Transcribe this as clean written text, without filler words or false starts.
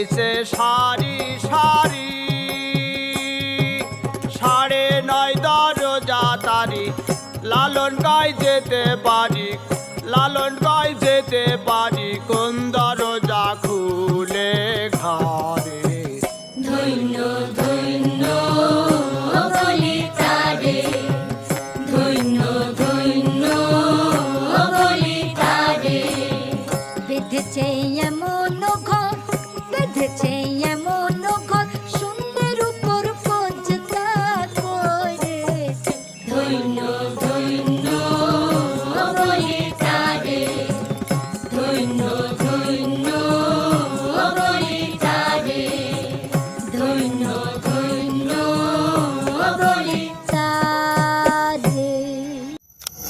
রয়েছে সারি সারি, 9:30 দরজা তারি, লালন গায় যেতে পারি, লালন গায় যেতে পারি, কোন দরজা খুলে ঘাট।